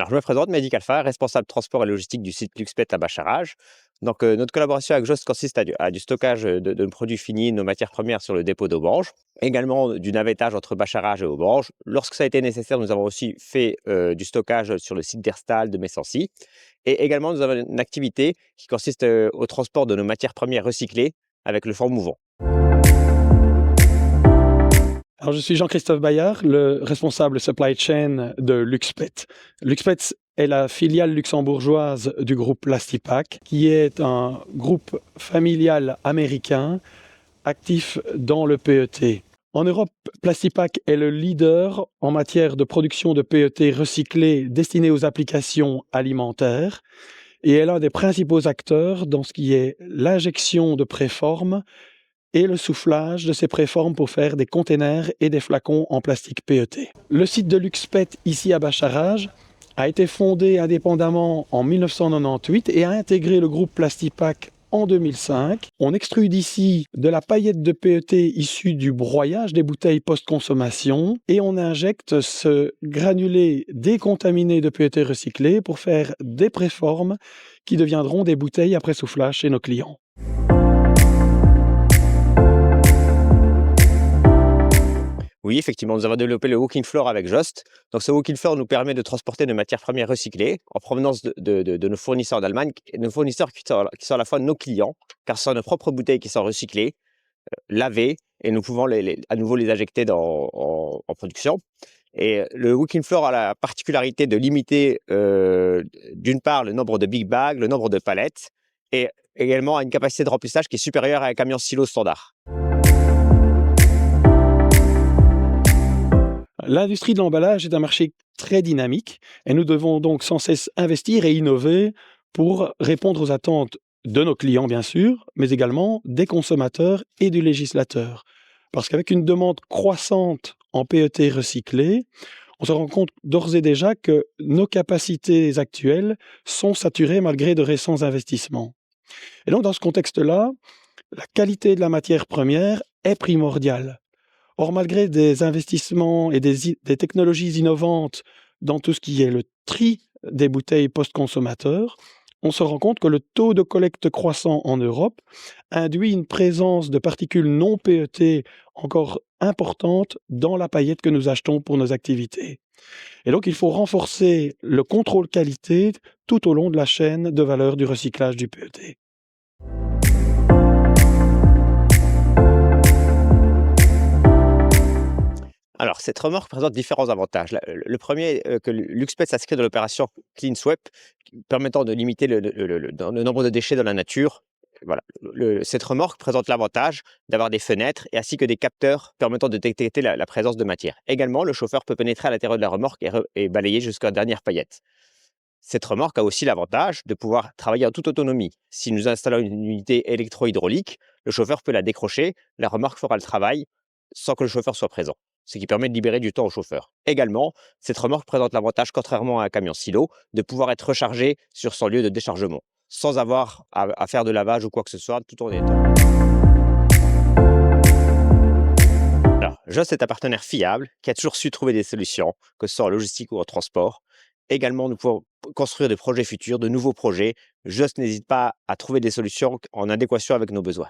Alors, je me présente, Mehdi Khalfa, responsable transport et logistique du site Luxpet à Bacharach. Donc, notre collaboration avec Jost consiste à du stockage de nos produits finis, nos matières premières sur le dépôt d'Aubange, également du navettage entre Bacharach et Aubange. Lorsque ça a été nécessaire, nous avons aussi fait du stockage sur le site d'Herstal de Messancy. Et également, nous avons une activité qui consiste au transport de nos matières premières recyclées avec le fort mouvant. Alors, je suis Jean-Christophe Bayard, le responsable supply chain de Luxpet. Luxpet est la filiale luxembourgeoise du groupe Plastipack, qui est un groupe familial américain actif dans le PET. En Europe, Plastipack est le leader en matière de production de PET recyclés destinés aux applications alimentaires et est l'un des principaux acteurs dans ce qui est l'injection de préformes et le soufflage de ces préformes pour faire des containers et des flacons en plastique PET. Le site de Luxpet, ici à Bacharach, a été fondé indépendamment en 1998 et a intégré le groupe Plastipack en 2005. On extrude ici de la paillette de PET issue du broyage des bouteilles post-consommation et on injecte ce granulé décontaminé de PET recyclé pour faire des préformes qui deviendront des bouteilles après soufflage chez nos clients. Oui, effectivement, nous avons développé le walking floor avec Jost. Donc, ce walking floor nous permet de transporter de matières premières recyclées en provenance de nos fournisseurs d'Allemagne, nos fournisseurs qui sont à la fois nos clients, car ce sont nos propres bouteilles qui sont recyclées, lavées, et nous pouvons à nouveau les injecter en production. Et le walking floor a la particularité de limiter, d'une part, le nombre de big bags, le nombre de palettes, et également à une capacité de remplissage qui est supérieure à un camion silo standard. L'industrie de l'emballage est un marché très dynamique et nous devons donc sans cesse investir et innover pour répondre aux attentes de nos clients, bien sûr, mais également des consommateurs et du législateur. Parce qu'avec une demande croissante en PET recyclé, on se rend compte d'ores et déjà que nos capacités actuelles sont saturées malgré de récents investissements. Et donc, dans ce contexte-là, la qualité de la matière première est primordiale. Or, malgré des investissements et des technologies innovantes dans tout ce qui est le tri des bouteilles post-consommateurs, on se rend compte que le taux de collecte croissant en Europe induit une présence de particules non PET encore importante dans la paillette que nous achetons pour nos activités. Et donc, il faut renforcer le contrôle qualité tout au long de la chaîne de valeur du recyclage du PET. Alors, cette remorque présente différents avantages. Le premier, que Luxpet s'inscrit dans l'opération Clean Sweep, permettant de limiter le nombre de déchets dans la nature. Voilà. Cette remorque présente l'avantage d'avoir des fenêtres ainsi que des capteurs permettant de détecter la présence de matière. Également, le chauffeur peut pénétrer à l'intérieur de la remorque et balayer jusqu'à la dernière paillette. Cette remorque a aussi l'avantage de pouvoir travailler en toute autonomie. Si nous installons une unité électro-hydraulique, le chauffeur peut la décrocher, la remorque fera le travail sans que le chauffeur soit présent, ce qui permet de libérer du temps au chauffeur. Également, cette remorque présente l'avantage, contrairement à un camion silo, de pouvoir être rechargé sur son lieu de déchargement, sans avoir à faire de lavage ou quoi que ce soit, tout en étant. Alors, Jost est un partenaire fiable qui a toujours su trouver des solutions, que ce soit en logistique ou en transport. Également, nous pouvons construire des projets futurs, de nouveaux projets. Jost n'hésite pas à trouver des solutions en adéquation avec nos besoins.